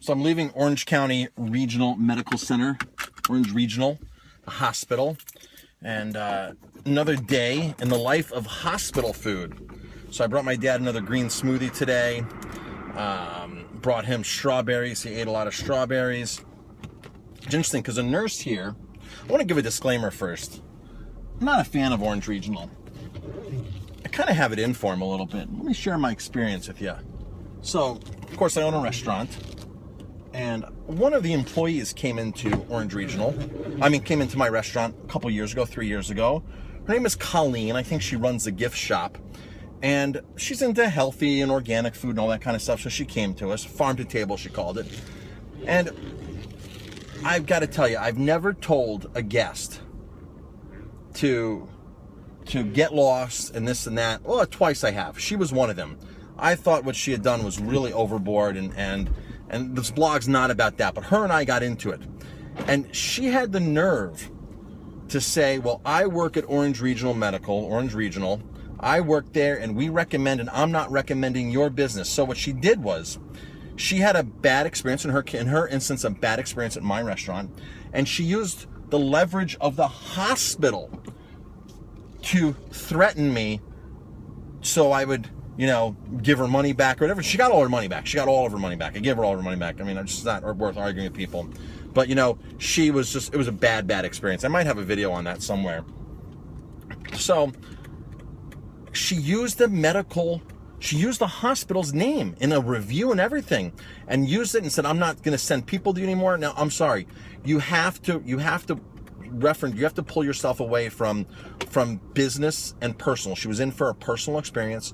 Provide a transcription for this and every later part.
So I'm leaving Orange County Regional Medical Center, Orange Regional Hospital, and another day in the life of hospital food. So I brought my dad another green smoothie today, brought him strawberries. He ate a lot of strawberries. It's interesting because a nurse here, I want to give a disclaimer first. I'm not a fan of Orange Regional. I kind of have it in for him a little bit. Let me share my experience with you. So, of course, I own a restaurant. And one of the employees came into Orange Regional. Came into my restaurant a couple years ago, 3 years ago. Her name is Colleen. I think she runs the gift shop. And she's into healthy and organic food and all that kind of stuff. So she came to us. Farm to table, she called it. And I've got to tell you, I've never told a guest to get lost and this and that. Well, twice I have. She was one of them. I thought what she had done was really overboard, and this blog's not about that, but her and I got into it. And she had the nerve to say, well, I work at Orange Regional Medical, Orange Regional. I work there and we recommend, and I'm not recommending your business. So what she did was, she had a bad experience, in her instance, a bad experience at my restaurant, and she used the leverage of the hospital to threaten me so I would, give her money back or whatever. She got all her money back. She got all of her money back. I gave her all of her money back. It's just not worth arguing with people. But, she was it was a bad experience. I might have a video on that somewhere. So she used the hospital's name in a review and everything, and used it and said, I'm not going to send people to you anymore. Now, I'm sorry. You have to pull yourself away from business and personal. She was in for a personal experience.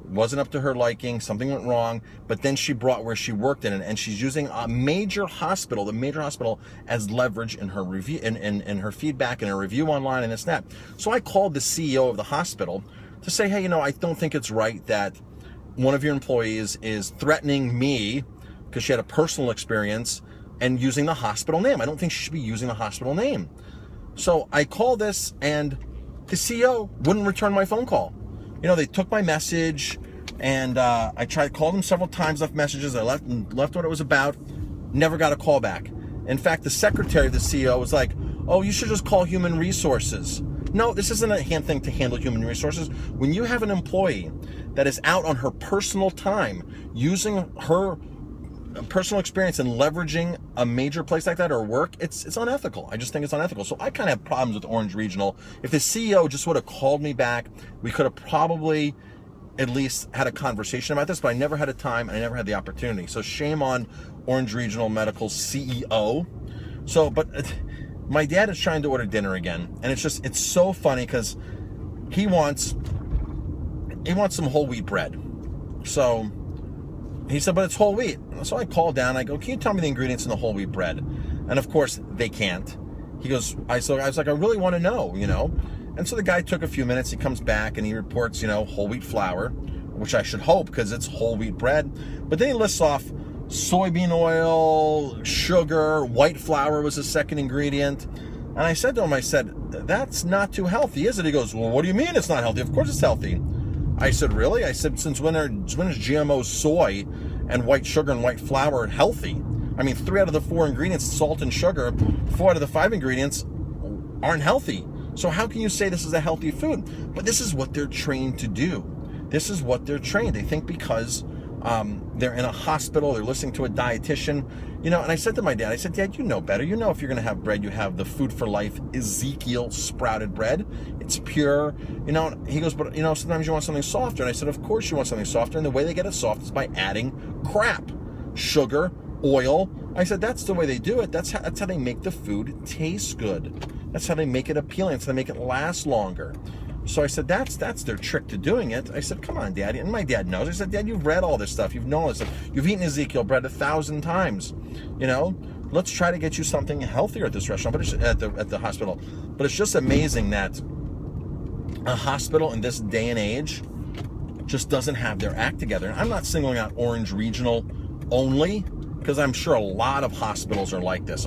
Wasn't up to her liking, something went wrong, but then she brought where she worked in it, and she's using the major hospital as leverage in her review, in her feedback and her review online and this and that. So I called the CEO of the hospital to say, hey, I don't think it's right that one of your employees is threatening me because she had a personal experience and using the hospital name. I don't think she should be using the hospital name. So I called this, and the CEO wouldn't return my phone call. They took my message, and I called them several times, left messages. I left what it was about, never got a call back. In fact, the secretary of the CEO was like, oh, you should just call human resources. No, this isn't a thing to handle human resources. When you have an employee that is out on her personal time, using her personal experience and leveraging a major place like that or work, it's unethical. I just think it's unethical. So I kind of have problems with Orange Regional. If the CEO just would have called me back, we could have probably at least had a conversation about this, but I never had a time and I never had the opportunity. So shame on Orange Regional Medical's CEO. But my dad is trying to order dinner again, and it's so funny because he wants some whole wheat bread. So he said, but it's whole wheat. So I called down. I go, can you tell me the ingredients in the whole wheat bread? And of course, they can't. He goes, I was like, I really want to know, And so the guy took a few minutes. He comes back and he reports, whole wheat flour, which I should hope because it's whole wheat bread. But then he lists off soybean oil, sugar, white flour was the second ingredient. And I said to him, that's not too healthy, is it? He goes, well, what do you mean it's not healthy? Of course it's healthy. I said, really? I said, since when is GMO soy and white sugar and white flour healthy? 3 out of the 4 ingredients, salt and sugar, 4 out of the 5 ingredients aren't healthy. So how can you say this is a healthy food? But this is what they're trained to do. This is what they're trained. They think because they're in a hospital, they're listening to a dietitian, and I said to my dad, Dad, you know better. If you're going to have bread, you have the Food for Life Ezekiel sprouted bread. It's pure, He goes, but, sometimes you want something softer. And I said, of course you want something softer. And the way they get it soft is by adding crap, sugar, oil. I said, that's the way they do it. That's how they make the food taste good. That's how they make it appealing. That's how they make it last longer. So I said, that's their trick to doing it. I said, come on, Daddy. And my dad knows. I said, Dad, you've read all this stuff. You've known this stuff. You've eaten Ezekiel bread 1,000 times. Let's try to get you something healthier at this restaurant, but at the hospital. But it's just amazing that a hospital in this day and age just doesn't have their act together. And I'm not singling out Orange Regional only, because I'm sure a lot of hospitals are like this.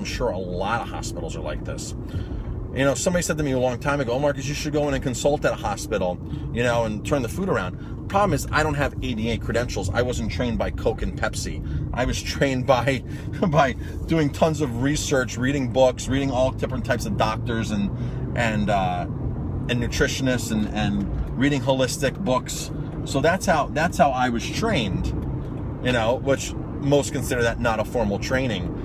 Somebody said to me a long time ago, oh, Marcus, you should go in and consult at a hospital, and turn the food around. Problem is, I don't have ADA credentials. I wasn't trained by Coke and Pepsi. I was trained by by doing tons of research, reading books, reading all different types of doctors and nutritionists and reading holistic books. So that's how I was trained, you know, which most consider that not a formal training,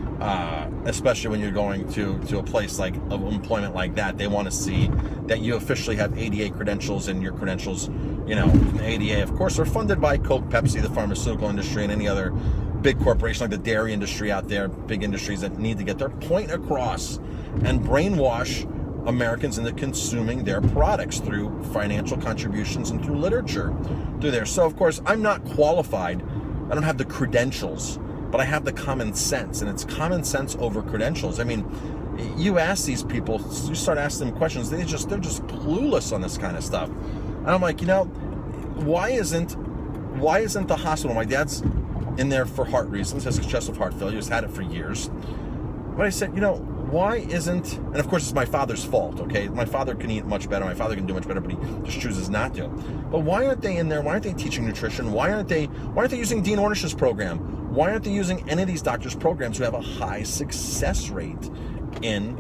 especially when you're going to a place like of employment like that. They want to see that you officially have ADA credentials, and your credentials, you know, the ADA, of course, are funded by Coke, Pepsi, the pharmaceutical industry, and any other big corporation like the dairy industry out there, big industries that need to get their point across and brainwash Americans into consuming their products through financial contributions and through literature through there. So of course I'm not qualified. I don't have the credentials, but I have the common sense, and it's common sense over credentials. I mean, you ask these people, you start asking them questions, they're just clueless on this kind of stuff. And I'm like, you know, why isn't the hospital? My dad's in there for heart reasons, has congestive heart failure, he's had it for years. But I said, you know, why isn't, and of course it's my father's fault, okay? My father can eat much better, my father can do much better, but he just chooses not to. But why aren't they in there? Why aren't they teaching nutrition? Why aren't they using Dean Ornish's program? Why aren't they using any of these doctors' programs who have a high success rate in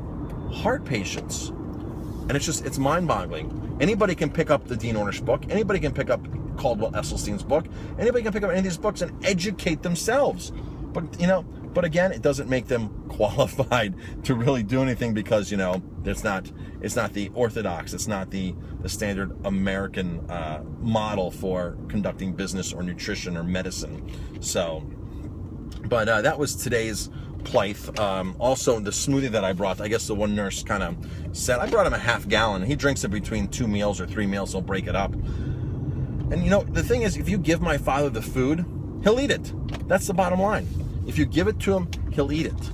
heart patients? And it's mind-boggling. Anybody can pick up the Dean Ornish book. Anybody can pick up Caldwell Esselstyn's book. Anybody can pick up any of these books and educate themselves. But, you know, but again, it doesn't make them qualified to really do anything, because, you know, it's not the orthodox, it's not the standard American model for conducting business or nutrition or medicine. So, but that was today's Plythe. Also, the smoothie that I brought, I guess the one nurse kind of said, I brought him a half gallon. He drinks it between 2 meals or 3 meals, he'll break it up. And you know, the thing is, if you give my father the food, he'll eat it. That's the bottom line. If you give it to him, he'll eat it.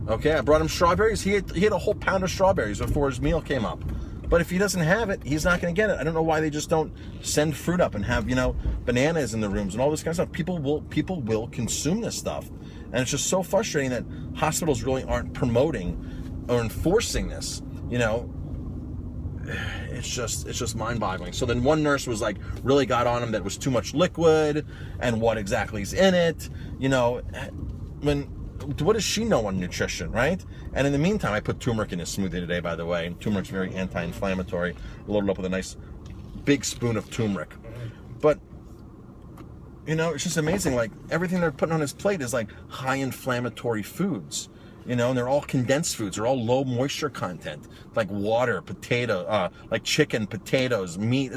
Okay, I brought him strawberries. He ate a whole pound of strawberries before his meal came up. But if he doesn't have it, he's not going to get it. I don't know why they just don't send fruit up and have, you know, bananas in the rooms and all this kind of stuff. People will consume this stuff. And it's just so frustrating that hospitals really aren't promoting or enforcing this, you know. It's just mind-boggling. So then one nurse was like, really got on him that it was too much liquid and what exactly is in it, you know. What does she know on nutrition, right? And in the meantime, I put turmeric in his smoothie today, by the way. Turmeric's very anti-inflammatory. Loaded up with a nice big spoon of turmeric. But, you know, it's just amazing. Like, everything they're putting on his plate is like high inflammatory foods. You know, and they're all condensed foods. They're all low moisture content, like water, potato, like chicken, potatoes, meat.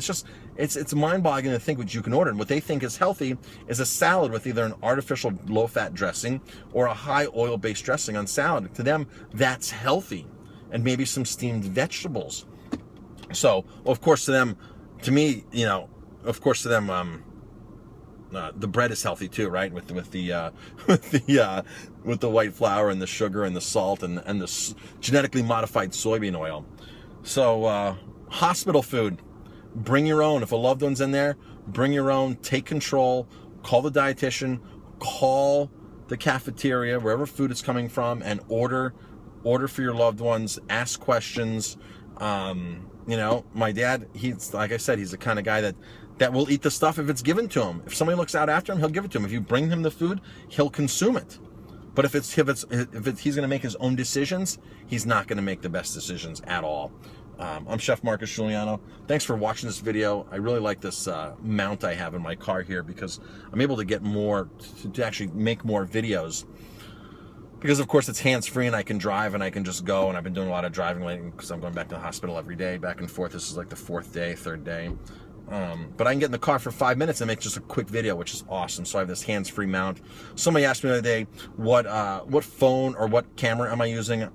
It's mind-boggling to think what you can order. And what they think is healthy is a salad with either an artificial low-fat dressing or a high oil-based dressing on salad. To them, that's healthy, and maybe some steamed vegetables. So, of course, to me, you know, of course, to them, the bread is healthy too, right? With the white flour and the sugar and the salt and the genetically modified soybean oil. So hospital food, bring your own. If a loved one's in there, bring your own. Take control. Call the dietitian. Call the cafeteria wherever food is coming from and order for your loved ones. Ask questions. You know, my dad, he's, like I said, he's the kind of guy that will eat the stuff if it's given to him. If somebody looks out after him, he'll give it to him. If you bring him the food, he'll consume it. But if he's going to make his own decisions, he's not going to make the best decisions at all. I'm Chef Marcus Giuliano. Thanks for watching this video. I really like this mount I have in my car here, because I'm able to get more, to actually make more videos. Because, of course, it's hands-free and I can drive and I can just go. And I've been doing a lot of driving lately because I'm going back to the hospital every day, back and forth. This is like the third day. But I can get in the car for 5 minutes and make just a quick video, which is awesome. So I have this hands-free mount. Somebody asked me the other day, what phone or what camera am I using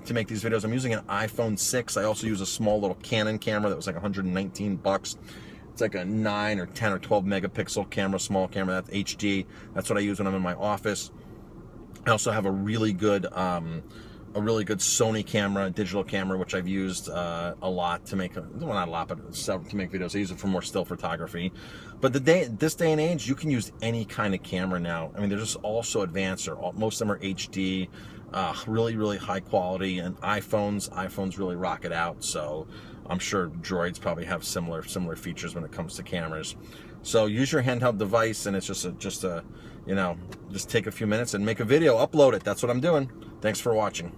to make these videos? I'm using an iPhone 6. I also use a small little Canon camera that was like $119. It's like a 9 or 10 or 12 megapixel camera, small camera. That's HD. That's what I use when I'm in my office. I also have a really good Sony camera, digital camera, which I've used a lot to make, well, not a lot, but to make videos. I use it for more still photography. But this day and age, you can use any kind of camera now. I mean, they're just all so advanced. Most of them are HD, really, really high quality. And iPhones really rock it out. So I'm sure Droids probably have similar features when it comes to cameras. So use your handheld device, and it's just a you know, just take a few minutes and make a video, upload it. That's what I'm doing. Thanks for watching.